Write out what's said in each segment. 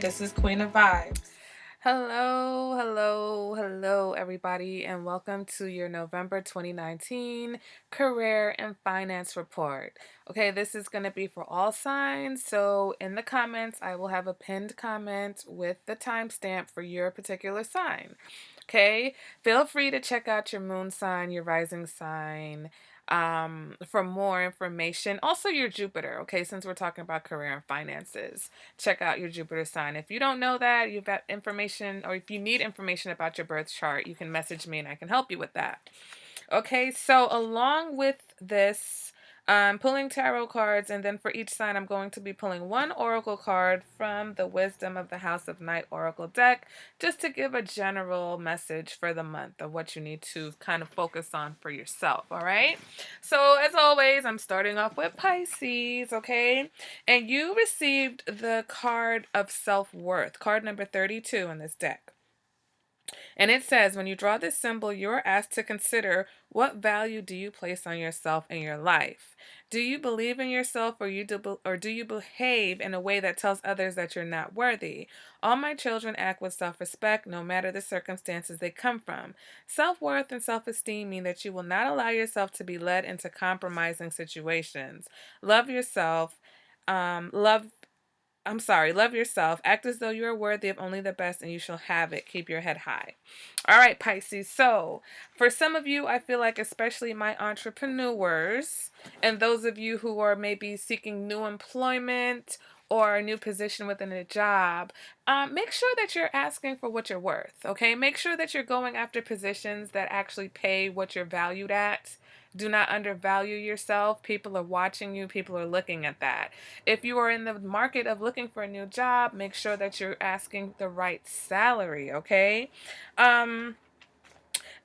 This is Queen of Vibes. Hello, everybody, and welcome to your November 2019 Career and Finance Report. Okay, this is going to be for all signs, so in the comments, I will have a pinned comment with the timestamp for your particular sign. Okay, feel free to check out your moon sign, your rising sign, for more information. Also, your Jupiter, okay, since we're talking about career and finances, check out your Jupiter sign. If you don't know that, you've got information, or if you need information about your birth chart, you can message me and I can help you with that. Okay, so along with this, I'm pulling tarot cards, and then for each sign, I'm going to be pulling one oracle card from the Wisdom of the House of Night Oracle deck, just to give a general message for the month of what you need to kind of focus on for yourself. All right, so as always, I'm starting off with Pisces, okay, and you received the card of self-worth, card number 32 in this deck. And it says, when you draw this symbol, you're asked to consider, what value do you place on yourself and your life? Do you believe in yourself, or do you behave in a way that tells others that you're not worthy? All my children act with self-respect, no matter the circumstances they come from. Self-worth and self-esteem mean that you will not allow yourself to be led into compromising situations. Love yourself. Love Love yourself. Act as though you are worthy of only the best and you shall have it. Keep your head high. All right, Pisces. So, for some of you, I feel like, especially my entrepreneurs, and those of you who are maybe seeking new employment or a new position within a job, make sure that you're asking for what you're worth, okay? Make sure that you're going after positions that actually pay what you're valued at. Do not undervalue yourself. People are watching you. People are looking at that. If you are in the market of looking for a new job, make sure that you're asking the right salary, okay? Um,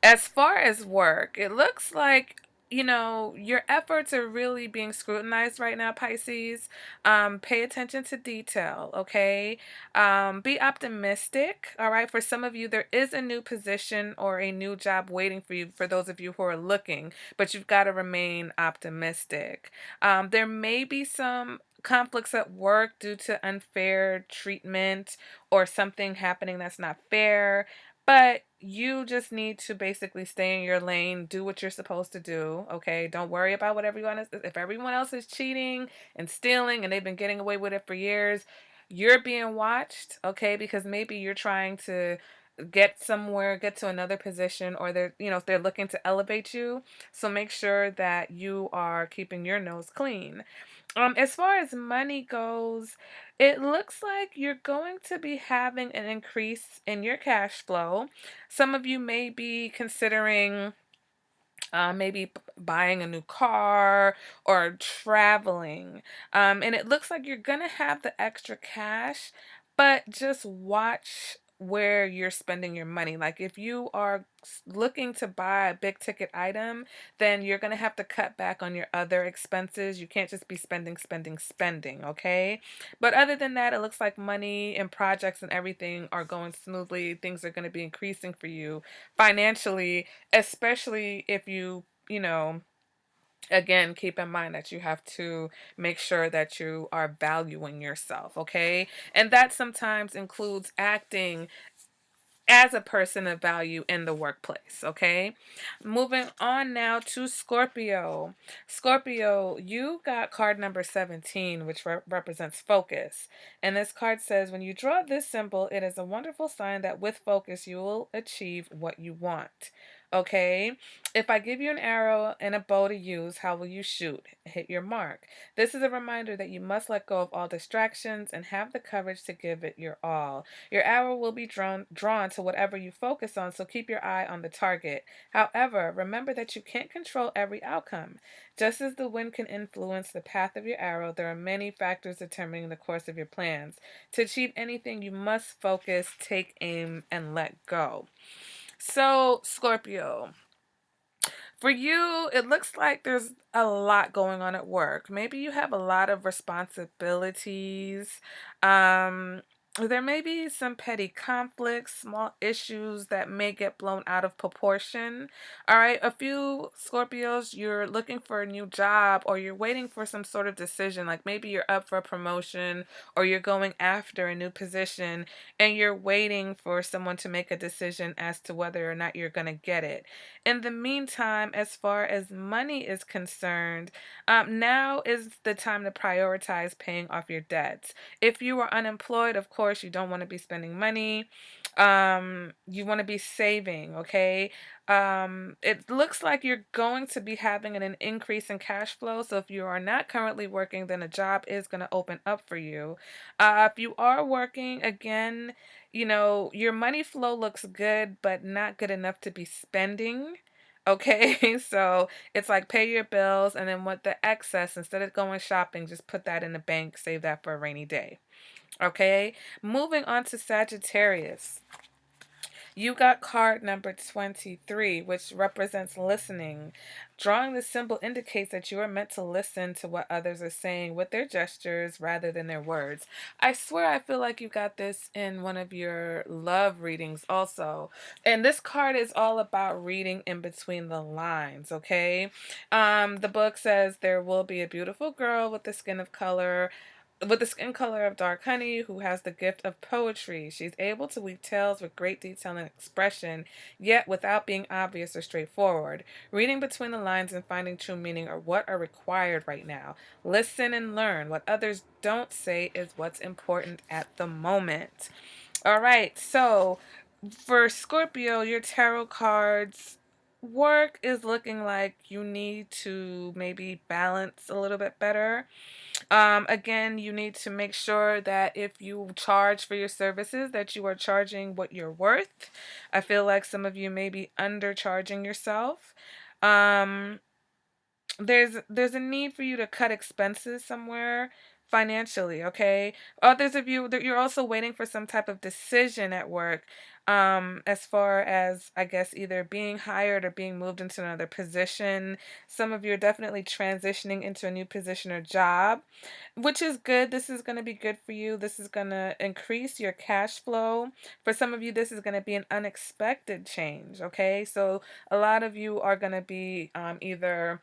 as far as work, it looks like, your efforts are really being scrutinized right now, Pisces. Pay attention to detail, okay? Be optimistic, all right? For some of you, there is a new position or a new job waiting for you, for those of you who are looking, but you've got to remain optimistic. There may be some conflicts at work due to unfair treatment or something happening that's not fair. But you just need to basically stay in your lane, do what you're supposed to do, okay? Don't worry about what everyone is. If everyone else is cheating and stealing and they've been getting away with it for years, you're being watched, okay? Because maybe you're trying to get somewhere, get to another position, or if they're looking to elevate you. So make sure that you are keeping your nose clean. As far as money goes, it looks like you're going to be having an increase in your cash flow. Some of you may be considering maybe buying a new car or traveling. And it looks like you're going to have the extra cash, but just watch where you're spending your money. Like if you are looking to buy a big ticket item, then you're going to have to cut back on your other expenses. You can't just be spending, okay? But other than that, it looks like money and projects and everything are going smoothly. Things are going to be increasing for you financially, especially if again, keep in mind that you have to make sure that you are valuing yourself, okay? And that sometimes includes acting as a person of value in the workplace, okay? Moving on now to Scorpio. Scorpio, you got card number 17, which represents focus. And this card says, when you draw this symbol, it is a wonderful sign that with focus, you will achieve what you want. Okay, if I give you an arrow and a bow to use, how will you shoot? Hit your mark. This is a reminder that you must let go of all distractions and have the courage to give it your all. Your arrow will be drawn to whatever you focus on, so keep your eye on the target. However, remember that you can't control every outcome. Just as the wind can influence the path of your arrow, there are many factors determining the course of your plans. To achieve anything, you must focus, take aim, and let go. So, Scorpio, for you, it looks like there's a lot going on at work. Maybe you have a lot of responsibilities. Um, There may be some petty conflicts, small issues that may get blown out of proportion. All right, a few Scorpios, you're looking for a new job or you're waiting for some sort of decision, like maybe you're up for a promotion or you're going after a new position and you're waiting for someone to make a decision as to whether or not you're going to get it. In the meantime, as far as money is concerned, now is the time to prioritize paying off your debts. If you are unemployed, of course, you don't want to be spending money. You want to be saving, okay? It looks like you're going to be having an increase in cash flow. So if you are not currently working, then a job is going to open up for you. If you are working, again, your money flow looks good, but not good enough to be spending. Okay, so it's like pay your bills and then what the excess, instead of going shopping, just put that in the bank, save that for a rainy day. Okay, moving on to Sagittarius. You got card number 23, which represents listening. Drawing this symbol indicates that you are meant to listen to what others are saying with their gestures rather than their words. I swear I feel like you got this in one of your love readings also. And this card is all about reading in between the lines, okay? The book says there will be a beautiful girl with the skin color of dark honey, who has the gift of poetry. She's able to weave tales with great detail and expression, yet without being obvious or straightforward. Reading between the lines and finding true meaning are what are required right now. Listen and learn. What others don't say is what's important at the moment. All right, so for Scorpio, your tarot cards work is looking like you need to maybe balance a little bit better. Again, you need to make sure that if you charge for your services, that you are charging what you're worth. I feel like some of you may be undercharging yourself. Um, there's a need for you to cut expenses somewhere financially, okay? Others of you that you're also waiting for some type of decision at work, as far as I guess either being hired or being moved into another position. Some of you are definitely transitioning into a new position or job, which is good. This is going to be good for you. This is going to increase your cash flow. For some of you, this is going to be an unexpected change, okay? So a lot of you are going to be either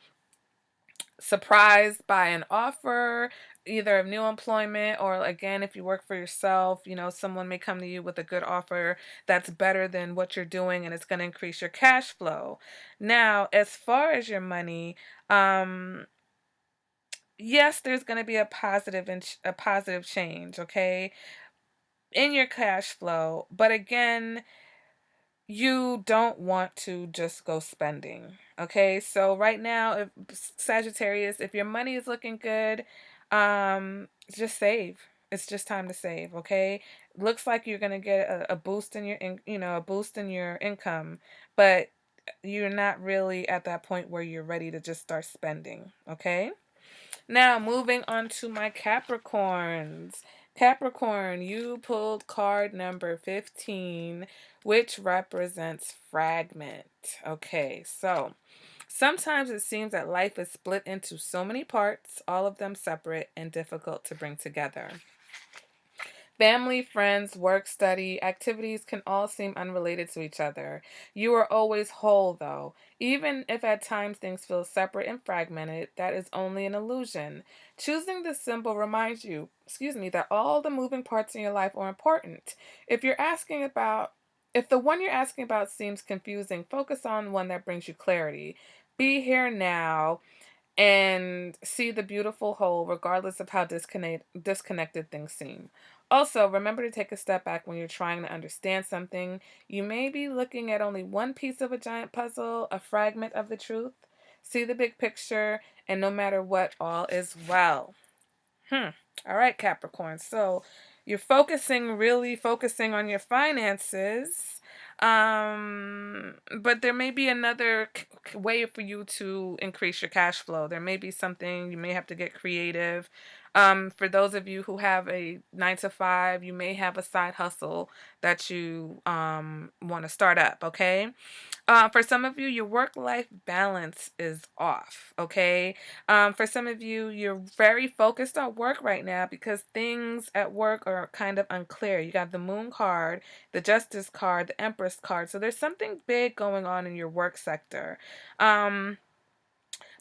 surprised by an offer, either of new employment, or again, if you work for yourself, someone may come to you with a good offer that's better than what you're doing and it's going to increase your cash flow. Now, as far as your money, yes, there's going to be a positive change, okay, in your cash flow, but again, you don't want to just go spending. Okay, so right now, if Sagittarius, if your money is looking good, just save. It's just time to save. Okay, looks like you're gonna get a boost in a boost in your income, but you're not really at that point where you're ready to just start spending. Okay. Now, moving on to my Capricorns. Capricorn, you pulled card number 15, which represents fragment. Okay, so sometimes it seems that life is split into so many parts, all of them separate and difficult to bring together. Family, friends, work, study, activities can all seem unrelated to each other. You are always whole, though. Even if at times things feel separate and fragmented, that is only an illusion. Choosing this symbol reminds you, that all the moving parts in your life are important. If the one you're asking about seems confusing, focus on one that brings you clarity. Be here now and see the beautiful whole, regardless of how disconnected things seem. Also, remember to take a step back when you're trying to understand something. You may be looking at only one piece of a giant puzzle, a fragment of the truth. See the big picture, and no matter what, all is well. All right, Capricorn. So you're really focusing on your finances. But there may be another way for you to increase your cash flow. There may be something you may have to get creative. For those of you who have a 9 to 5, you may have a side hustle that you want to start up, okay? For some of you, your work-life balance is off, okay? For some of you, you're very focused on work right now because things at work are kind of unclear. You got the Moon card, the Justice card, the Empress card. So there's something big going on in your work sector.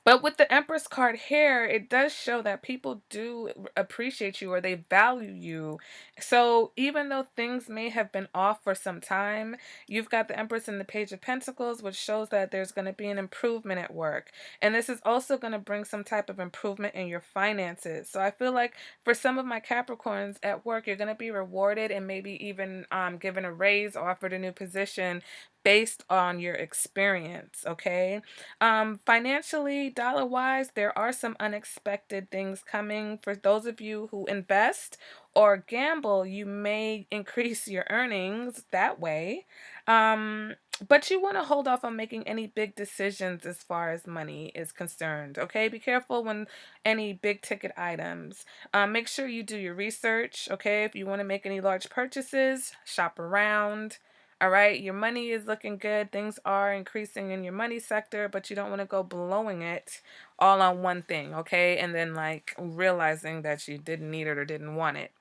But with the Empress card here, it does show that people do appreciate you or they value you. So even though things may have been off for some time, you've got the Empress and the Page of Pentacles, which shows that there's going to be an improvement at work. And this is also going to bring some type of improvement in your finances. So I feel like for some of my Capricorns at work, you're going to be rewarded and maybe even given a raise, offered a new position based on your experience, okay? Financially, dollar wise, there are some unexpected things coming. For those of you who invest or gamble, you may increase your earnings that way. Um, but you want to hold off on making any big decisions as far as money is concerned. Okay, be careful when any big ticket items. Make sure you do your research. Okay, if you want to make any large purchases, shop around. All right, your money is looking good. Things are increasing in your money sector, but you don't want to go blowing it all on one thing, okay? And then like realizing that you didn't need it or didn't want it.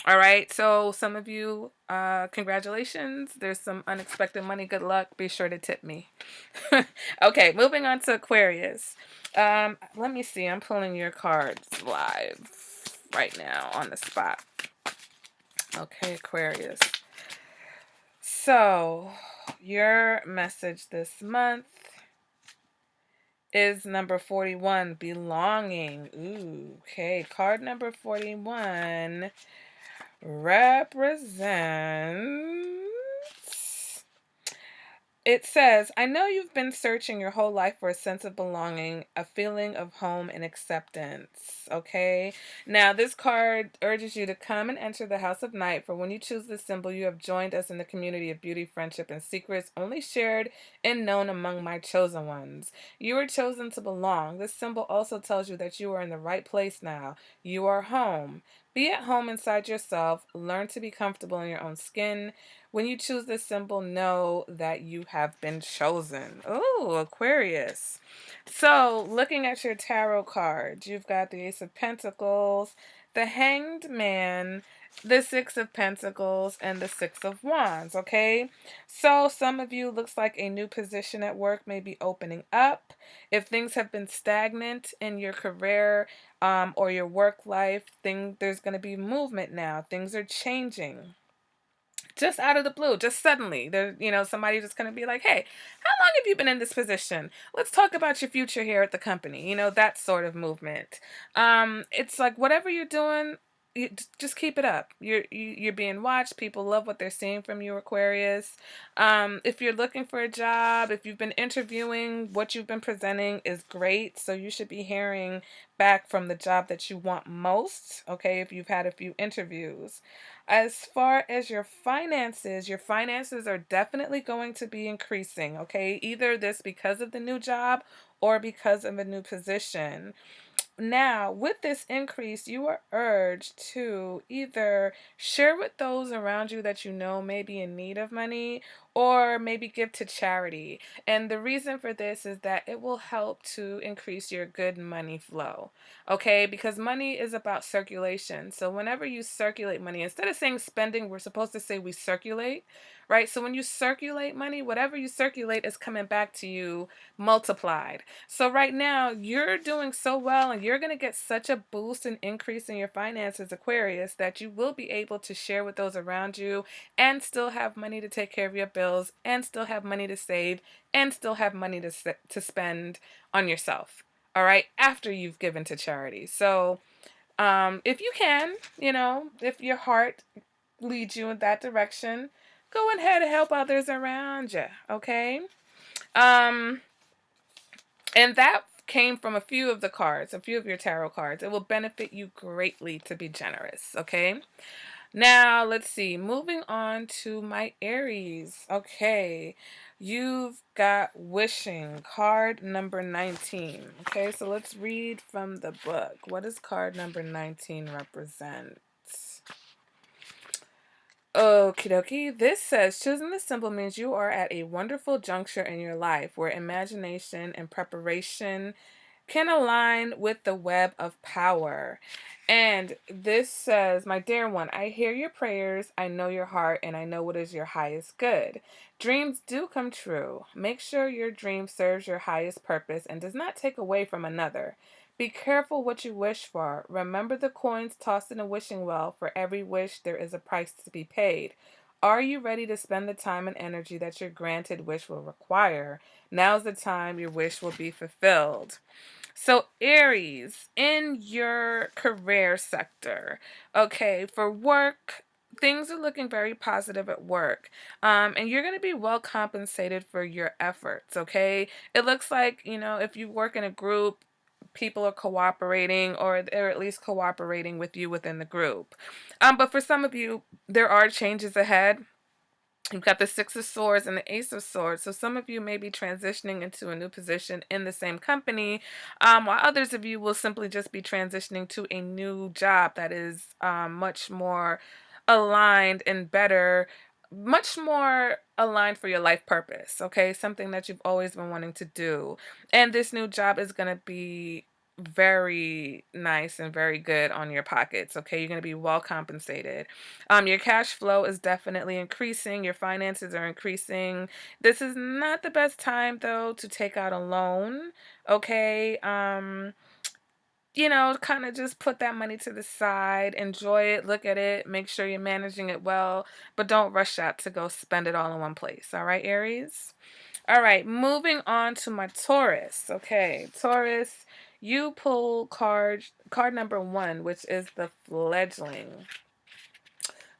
All right, so some of you, congratulations. There's some unexpected money. Good luck. Be sure to tip me. Okay, moving on to Aquarius. Let me see. I'm pulling your cards live right now on the spot. Okay, Aquarius. So, your message this month is number 41, belonging. Ooh, okay. Card number 41 represents. It says, I know you've been searching your whole life for a sense of belonging, a feeling of home and acceptance. Okay. Now, this card urges you to come and enter the house of night, for when you choose this symbol, you have joined us in the community of beauty, friendship, and secrets only shared and known among my chosen ones. You are chosen to belong. This symbol also tells you that you are in the right place now. You are home. Be at home inside yourself. Learn to be comfortable in your own skin. When you choose this symbol, know that you have been chosen. Oh, Aquarius. So, looking at your tarot cards, you've got the Ace of Pentacles, the Hanged Man, the Six of Pentacles, and the Six of Wands, okay? So, some of you, looks like a new position at work may be opening up. If things have been stagnant in your career or your work life, there's going to be movement now. Things are changing just out of the blue, just suddenly. Somebody just gonna be like, hey, how long have you been in this position? Let's talk about your future here at the company. That sort of movement. It's like whatever you're doing, just keep it up. You're being watched. People love what they're seeing from you, Aquarius. If you're looking for a job, if you've been interviewing, what you've been presenting is great. So you should be hearing back from the job that you want most. Okay, if you've had a few interviews. As far as your finances are definitely going to be increasing, okay? Either this because of the new job or because of a new position. Now, with this increase, you are urged to either share with those around you that you know may be in need of money or maybe give to charity. And the reason for this is that it will help to increase your good money flow. Okay? Because money is about circulation. So whenever you circulate money, instead of saying spending, we're supposed to say we circulate, right? So when you circulate money, whatever you circulate is coming back to you multiplied. So right now, you're doing so well and you're going to get such a boost and increase in your finances, Aquarius, that you will be able to share with those around you and still have money to take care of your bills and still have money to save and still have money to spend on yourself. All right, after you've given to charity. So, if you can, if your heart leads you in that direction, go ahead and help others around you. Okay. Um, and that came from a few of the cards, a few of your tarot cards. It will benefit you greatly to be generous, okay? Now, let's see. Moving on to my Aries. Okay. You've got wishing, card number 19. Okay, so let's read from the book. What does card number 19 represent? Okie dokie. This says choosing the symbol means you are at a wonderful juncture in your life where imagination and preparation can align with the web of power. And this says, my dear one, I hear your prayers, I know your heart, and I know what is your highest good. Dreams do come true. Make sure your dream serves your highest purpose and does not take away from another. Be careful what you wish for. Remember the coins tossed in a wishing well. For every wish, there is a price to be paid. Are you ready to spend the time and energy that your granted wish will require? Now's the time your wish will be fulfilled. So, Aries, in your career sector, okay, for work, things are looking very positive at work. And you're going to be well compensated for your efforts, okay? It looks like, if you work in a group, people are cooperating or they're at least cooperating with you within the group. But for some of you, there are changes ahead. You've got the Six of Swords and the Ace of Swords. So some of you may be transitioning into a new position in the same company, while others of you will simply just be transitioning to a new job that is much more aligned and better, much more aligned for your life purpose, okay? Something that you've always been wanting to do. And this new job is going to be very nice and very good on your pockets, okay? You're going to be well compensated. Your cash flow is definitely increasing. Your finances are increasing. This is not the best time though to take out a loan. Okay. Kind of just put that money to the side, enjoy it, look at it, make sure you're managing it well, but don't rush out to go spend it all in one place. All right, Aries? All right, moving on to my Taurus. Okay, Taurus, you pull card number 1, which is the fledgling.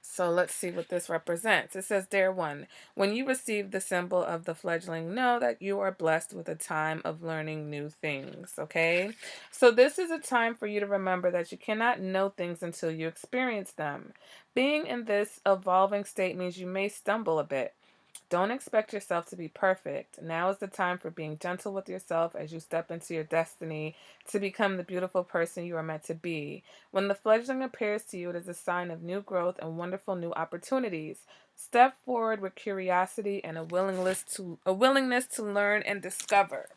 So let's see what this represents. It says, Dear one, when you receive the symbol of the fledgling, know that you are blessed with a time of learning new things. Okay? So this is a time for you to remember that you cannot know things until you experience them. Being in this evolving state means you may stumble a bit. Don't expect yourself to be perfect. Now is the time for being gentle with yourself as you step into your destiny to become the beautiful person you are meant to be. When the fledgling appears to you, it is a sign of new growth and wonderful new opportunities. Step forward with curiosity and a willingness to learn and discover.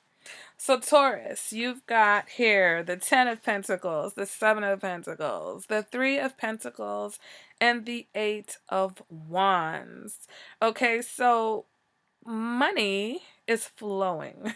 So Taurus, you've got here the 10 of Pentacles, the 7 of Pentacles, the 3 of Pentacles, and the 8 of Wands. Okay, so money is flowing.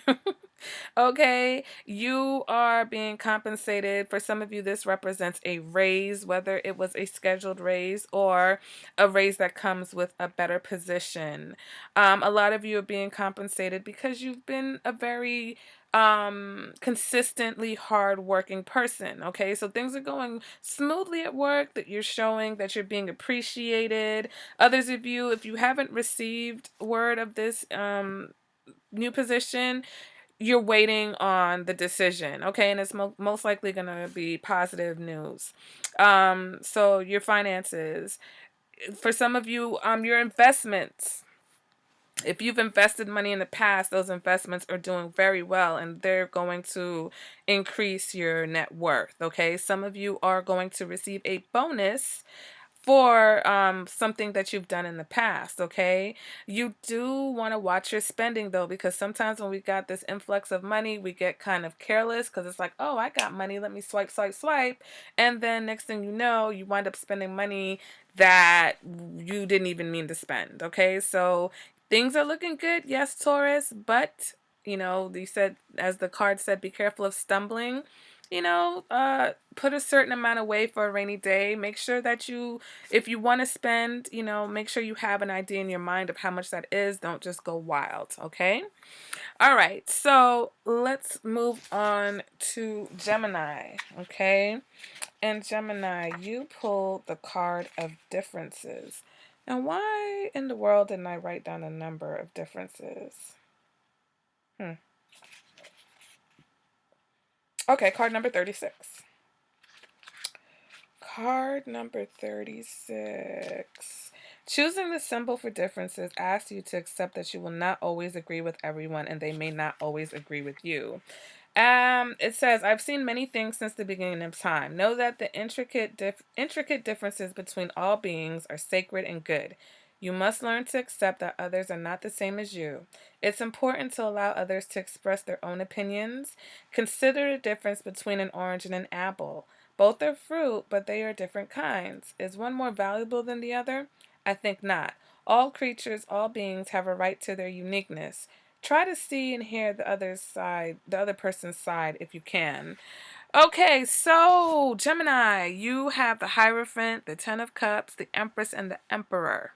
Okay, you are being compensated. For some of you, this represents a raise, whether it was a scheduled raise or a raise that comes with a better position. A lot of you are being compensated because you've been a very consistently hardworking person. Okay, so things are going smoothly at work, that you're showing that you're being appreciated. Others of you, if you haven't received word of this new position, you're waiting on the decision, okay? And it's most likely going to be positive news. So your finances, for some of you, your investments, if you've invested money in the past, those investments are doing very well and they're going to increase your net worth, okay? Some of you are going to receive a bonus for something that you've done in the past, okay? You do want to watch your spending though, because sometimes when we got this influx of money, we get kind of careless because it's like, oh, I got money, let me swipe, swipe, swipe. And then next thing you know, you wind up spending money that you didn't even mean to spend, okay? So things are looking good, yes, Taurus, but you said, as the card said, be careful of stumbling. Put a certain amount away for a rainy day. Make sure that if you want to spend, make sure you have an idea in your mind of how much that is. Don't just go wild, okay? All right, so let's move on to Gemini, okay? And Gemini, you pulled the card of differences. And why in the world didn't I write down a number of differences? Okay, card number 36. Card number 36. Choosing the symbol for differences asks you to accept that you will not always agree with everyone and they may not always agree with you. It says, I've seen many things since the beginning of time. Know that the intricate differences between all beings are sacred and good. You must learn to accept that others are not the same as you. It's important to allow others to express their own opinions. Consider the difference between an orange and an apple. Both are fruit, but they are different kinds. Is one more valuable than the other? I think not. All creatures, all beings have a right to their uniqueness. Try to see and hear the other person's side if you can. Okay, so Gemini, you have the Hierophant, the Ten of Cups, the Empress, and the Emperor.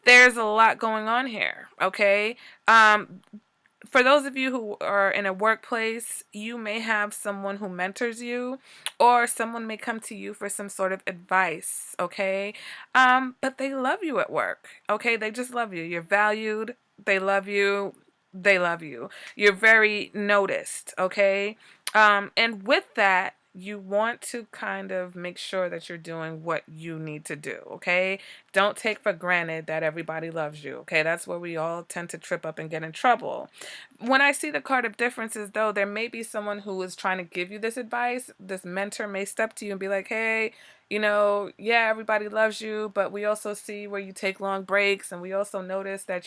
There's a lot going on here, okay? For those of you who are in a workplace, you may have someone who mentors you, or someone may come to you for some sort of advice, okay? But they love you at work, okay? They just love you. You're valued. They love you. They love you. You're very noticed, okay? And with that, you want to kind of make sure that you're doing what you need to do, okay? Don't take for granted that everybody loves you, okay? That's where we all tend to trip up and get in trouble. When I see the card of differences, though, there may be someone who is trying to give you this advice. This mentor may step to you and be like, hey, yeah, everybody loves you, but we also see where you take long breaks, and we also notice that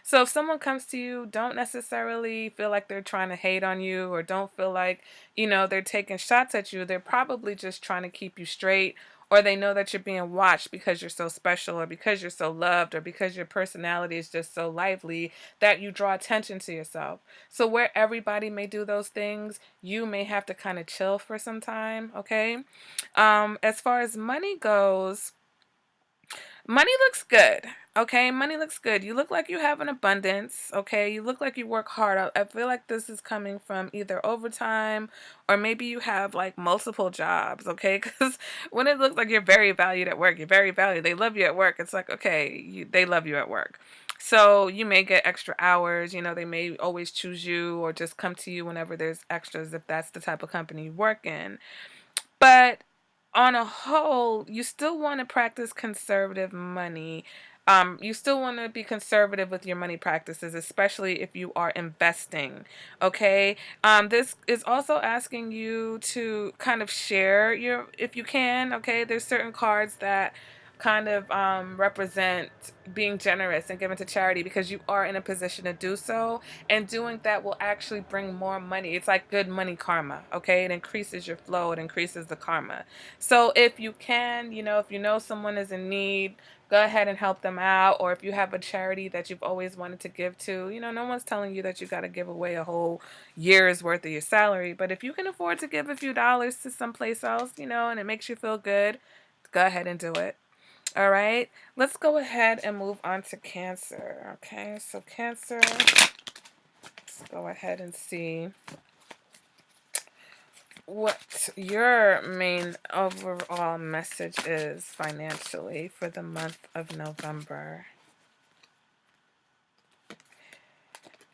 so if someone comes to you, don't necessarily feel like they're trying to hate on you, or don't feel like, they're taking shots at you. They're probably just trying to keep you straight, or they know that you're being watched because you're so special, or because you're so loved, or because your personality is just so lively that you draw attention to yourself. So where everybody may do those things, you may have to kind of chill for some time, okay? As far as money goes, money looks good. Okay, money looks good. You look like you have an abundance. Okay, you look like you work hard. I feel like this is coming from either overtime, or maybe you have like multiple jobs. Okay, because when it looks like you're very valued at work, you're very valued. They love you at work. It's like, okay, they love you at work. So you may get extra hours. They may always choose you or just come to you whenever there's extras, if that's the type of company you work in. But on a whole, you still want to practice conservative money. You still want to be conservative with your money practices, especially if you are investing. Okay. This is also asking you to kind of share if you can. Okay. There's certain cards that kind of represent being generous and giving to charity, because you are in a position to do so, and doing that will actually bring more money. It's like good money karma, okay? It increases your flow, it increases the karma. So if you can, if you know someone is in need, go ahead and help them out. Or if you have a charity that you've always wanted to give to, no one's telling you that you got to give away a whole year's worth of your salary. But if you can afford to give a few dollars to someplace else, and it makes you feel good, go ahead and do it. All right, let's go ahead and move on to Cancer. Okay, so Cancer, let's go ahead and see what your main overall message is financially for the month of November.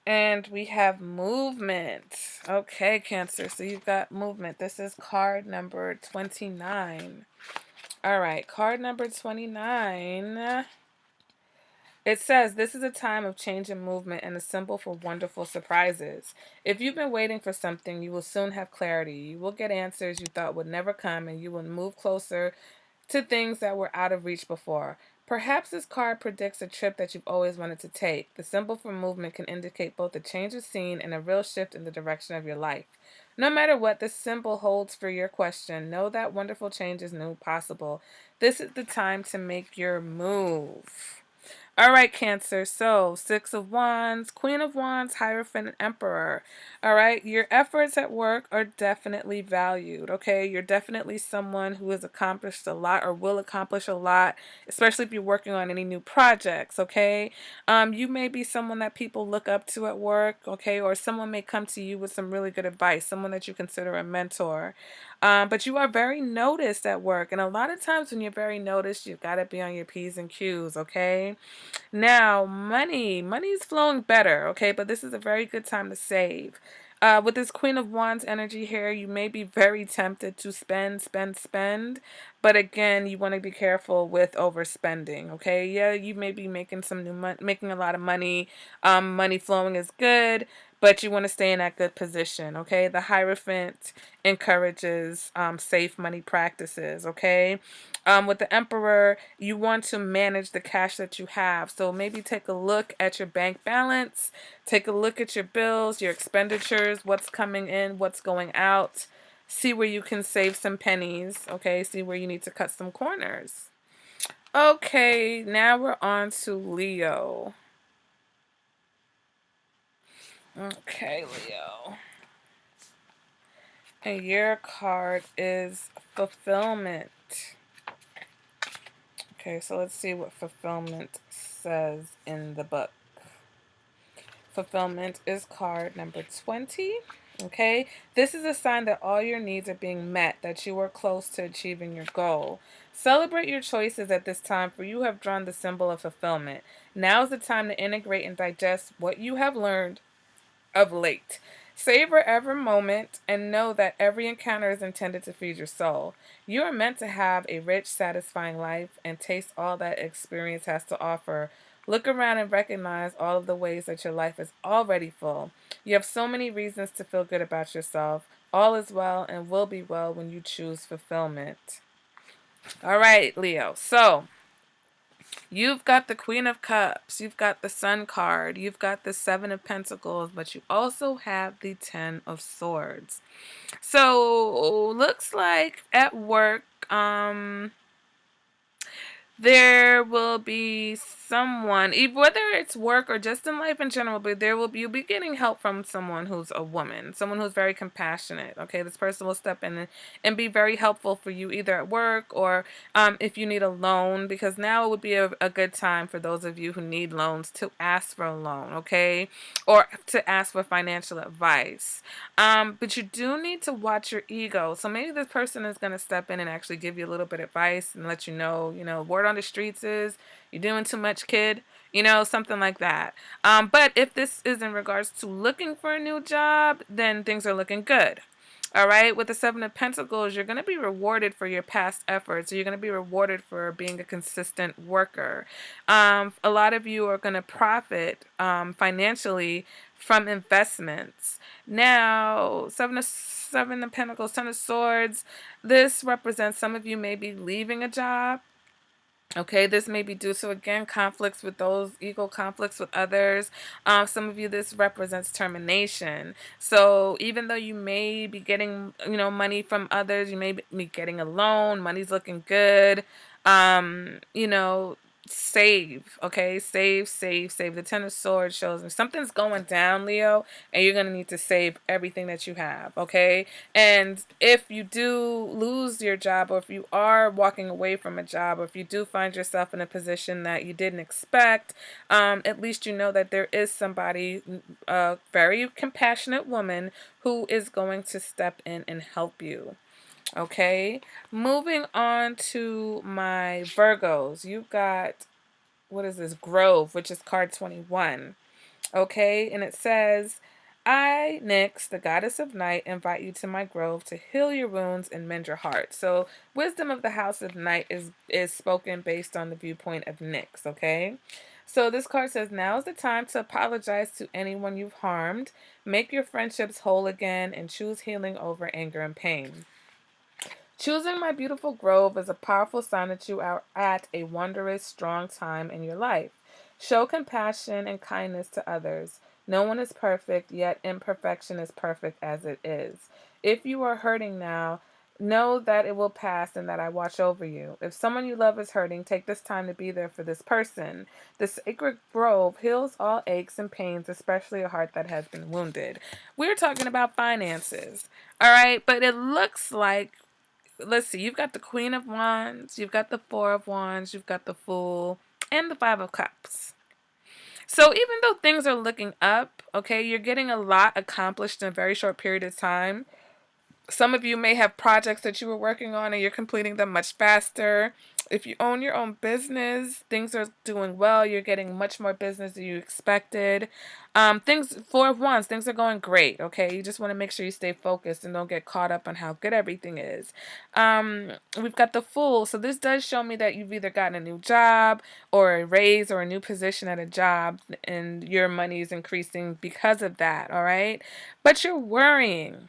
And we have movement. Okay, Cancer, so you've got movement. This is card number 29. All right, card number 29. It says, this is a time of change and movement and a symbol for wonderful surprises. If you've been waiting for something, you will soon have clarity. You will get answers you thought would never come, and you will move closer to things that were out of reach before. Perhaps this card predicts a trip that you've always wanted to take. The symbol for movement can indicate both a change of scene and a real shift in the direction of your life. No matter what this symbol holds for your question, know that wonderful change is new possible. This is the time to make your move. All right, Cancer. So, Six of Wands, Queen of Wands, Hierophant, and Emperor. All right, your efforts at work are definitely valued. Okay, you're definitely someone who has accomplished a lot or will accomplish a lot, especially if you're working on any new projects. Okay, you may be someone that people look up to at work. Okay, or someone may come to you with some really good advice, someone that you consider a mentor. But you are very noticed at work, and a lot of times when you're very noticed, you've got to be on your P's and Q's. Okay. Now, money is flowing better, okay? But this is a very good time to save. With this Queen of Wands energy here, you may be very tempted to spend. But again, you want to be careful with overspending, okay? Yeah, you may be making some new money, making a lot of money. Money flowing is good, but you want to stay in that good position, okay? The Hierophant encourages safe money practices, okay? With the Emperor, you want to manage the cash that you have. So maybe take a look at your bank balance, take a look at your bills, your expenditures, what's coming in, what's going out. See where you can save some pennies, okay? See where you need to cut some corners. Okay, now we're on to Leo. Okay, Leo. And your card is fulfillment. Okay, so let's see what fulfillment says in the book. Fulfillment is card number 20. Okay, this is a sign that all your needs are being met, that you are close to achieving your goal. Celebrate your choices at this time, for you have drawn the symbol of fulfillment. Now is the time to integrate and digest what you have learned of late. Savor every moment and know that every encounter is intended to feed your soul. You are meant to have a rich, satisfying life and taste all that experience has to offer. Look around and recognize all of the ways that your life is already full. You have so many reasons to feel good about yourself. All is well and will be well when you choose fulfillment. All right, Leo. So, you've got the Queen of Cups, you've got the Sun card, you've got the Seven of Pentacles, but you also have the Ten of Swords. So, looks like at work, there will be someone, whether it's work or just in life in general, but you'll be getting help from someone who's a woman, someone who's very compassionate. Okay, this person will step in and be very helpful for you, either at work or if you need a loan, because now it would be a good time for those of you who need loans to ask for a loan, okay, or to ask for financial advice. But you do need to watch your ego. So maybe this person is going to step in and actually give you a little bit of advice and let you know, word on the streets is you're doing too much, kid. Something like that. But if this is in regards to looking for a new job, then things are looking good. All right, with the Seven of Pentacles, you're going to be rewarded for your past efforts. You're going to be rewarded for being a consistent worker. A lot of you are going to profit financially from investments. Now, Seven of Pentacles, Ten of Swords, this represents some of you may be leaving a job. Okay, this may be due to, again, conflicts with those, ego conflicts with others. Some of you, this represents termination. So even though you may be getting, money from others, you may be getting a loan, money's looking good, you know, save, okay? Save. The Ten of Swords shows me something's going down, Leo, and you're going to need to save everything that you have, okay? And if you do lose your job, or if you are walking away from a job, or if you do find yourself in a position that you didn't expect, at least you know that there is somebody, a very compassionate woman, who is going to step in and help you. Okay, moving on to my Virgos. You've got, what is this? Grove, which is card 21. Okay, and it says, I, Nyx, the goddess of night, invite you to my grove to heal your wounds and mend your heart. So, wisdom of the house of night is spoken based on the viewpoint of Nyx, okay? So, this card says, now is the time to apologize to anyone you've harmed, make your friendships whole again, and choose healing over anger and pain. Choosing my beautiful grove is a powerful sign that you are at a wondrous, strong time in your life. Show compassion and kindness to others. No one is perfect, yet imperfection is perfect as it is. If you are hurting now, know that it will pass and that I watch over you. If someone you love is hurting, take this time to be there for this person. The sacred grove heals all aches and pains, especially a heart that has been wounded. We're talking about finances, all right? But it looks like, let's see, you've got the Queen of Wands, you've got the Four of Wands, you've got the Fool, and the Five of Cups. So even though things are looking up, okay, you're getting a lot accomplished in a very short period of time. Some of you may have projects that you were working on and you're completing them much faster. If you own your own business, things are doing well. You're getting much more business than you expected. Things, four of wands, things are going great. Okay, you just want to make sure you stay focused and don't get caught up on how good everything is. We've got the Fool, so this does show me that you've either gotten a new job or a raise or a new position at a job, and your money is increasing because of that. All right, but you're worrying.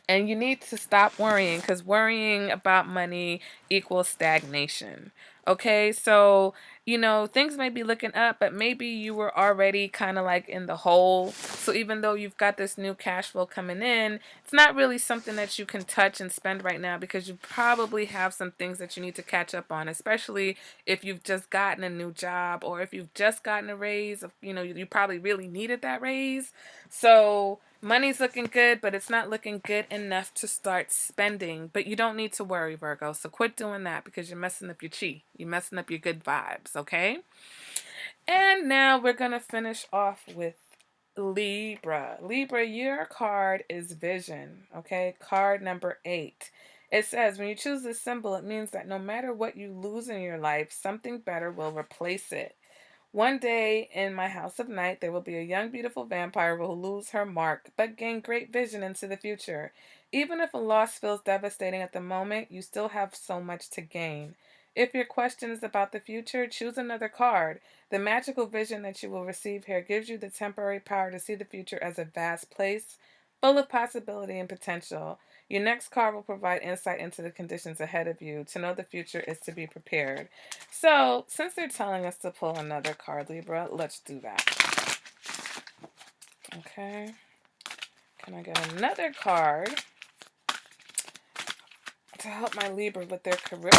And you need to stop worrying, because worrying about money equals stagnation. Okay, so things may be looking up, but maybe you were already kind of like in the hole. So even though you've got this new cash flow coming in, it's not really something that you can touch and spend right now, because you probably have some things that you need to catch up on, especially if you've just gotten a new job or if you've just gotten a raise. You probably really needed that raise. So money's looking good, but it's not looking good enough to start spending. But you don't need to worry, Virgo. So quit doing that, because you're messing up your chi. You're messing up your good vibes, okay? And now we're going to finish off with Libra. Libra, your card is Vision, okay? Card number 8. It says, when you choose this symbol, it means that no matter what you lose in your life, something better will replace it. One day in my house of night, there will be a young, beautiful vampire who will lose her mark, but gain great vision into the future. Even if a loss feels devastating at the moment, you still have so much to gain. If your question is about the future, choose another card. The magical vision that you will receive here gives you the temporary power to see the future as a vast place, full of possibility and potential. Your next card will provide insight into the conditions ahead of you. To know the future is to be prepared. So, since they're telling us to pull another card, Libra, let's do that. Okay. Can I get another card to help my Libra with their career?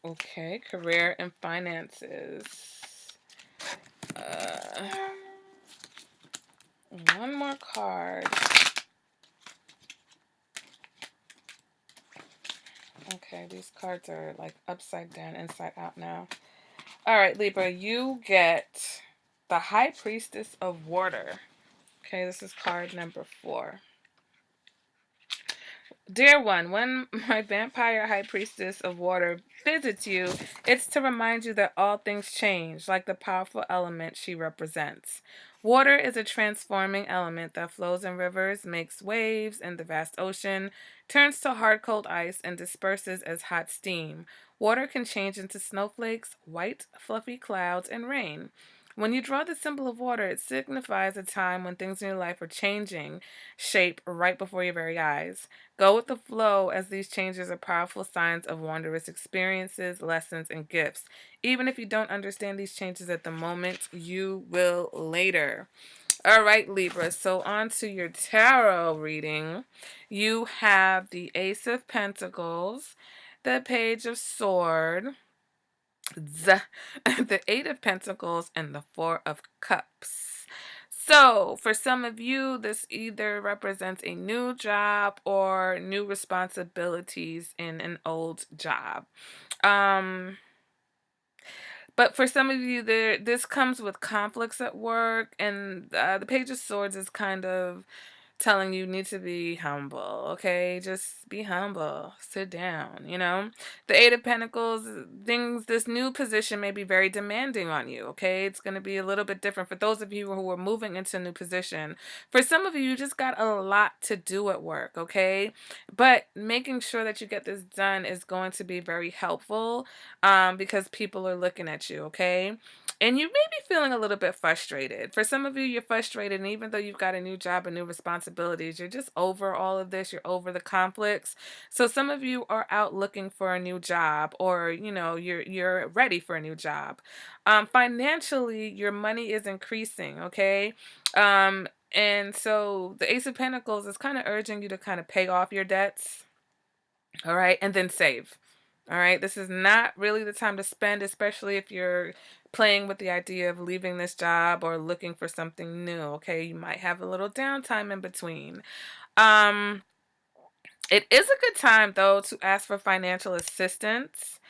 Okay, career and finances. One more card. Okay, these cards are like upside down, inside out now. All right, Libra, you get the High Priestess of Water. Okay, this is card number 4. Dear one, when my vampire high priestess of water visits you, it's to remind you that all things change, like the powerful element she represents. Water is a transforming element that flows in rivers, makes waves in the vast ocean, turns to hard cold ice, and disperses as hot steam. Water can change into snowflakes, white, fluffy clouds, and rain. When you draw the symbol of water, it signifies a time when things in your life are changing shape right before your very eyes. Go with the flow, as these changes are powerful signs of wondrous experiences, lessons, and gifts. Even if you don't understand these changes at the moment, you will later. All right, Libra. So on to your tarot reading. You have the Ace of Pentacles, the Page of Swords, the Eight of Pentacles, and the Four of Cups. So, for some of you, this either represents a new job or new responsibilities in an old job. But for some of you, this comes with conflicts at work, and the Page of Swords is kind of telling you need to be humble, okay? Just be humble. Sit down. The Eight of Pentacles, this new position may be very demanding on you, okay? It's going to be a little bit different for those of you who are moving into a new position. For some of you, you just got a lot to do at work, okay? But making sure that you get this done is going to be very helpful, because people are looking at you, okay? And you may be feeling a little bit frustrated. For some of you, you're frustrated, and even though you've got a new job and new responsibilities, you're just over all of this. You're over the conflicts. So some of you are out looking for a new job, or you're ready for a new job. Financially, your money is increasing. Okay. And so the Ace of Pentacles is kind of urging you to kind of pay off your debts. All right, and then save. All right, this is not really the time to spend, especially if you're playing with the idea of leaving this job or looking for something new. Okay, you might have a little downtime in between. Um, it is a good time though to ask for financial assistance,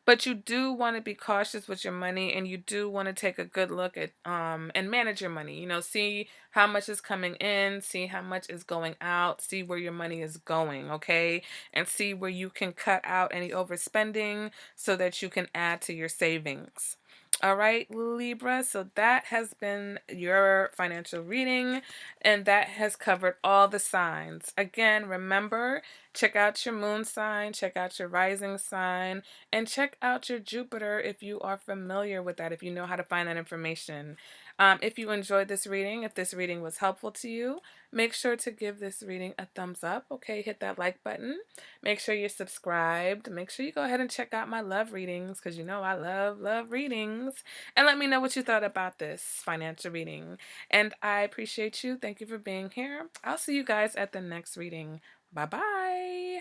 But you do want to be cautious with your money, and you do want to take a good look at and manage your money. See how much is coming in, see how much is going out, see where your money is going, okay? And see where you can cut out any overspending so that you can add to your savings. All right, Libra. So that has been your financial reading, and that has covered all the signs. Again, remember, check out your moon sign, check out your rising sign, and check out your Jupiter if you are familiar with that, if you know how to find that information. If you enjoyed this reading, if this reading was helpful to you, make sure to give this reading a thumbs up. Okay, hit that like button. Make sure you're subscribed. Make sure you go ahead and check out my love readings, because I love readings. And let me know what you thought about this financial reading. And I appreciate you. Thank you for being here. I'll see you guys at the next reading. Bye bye.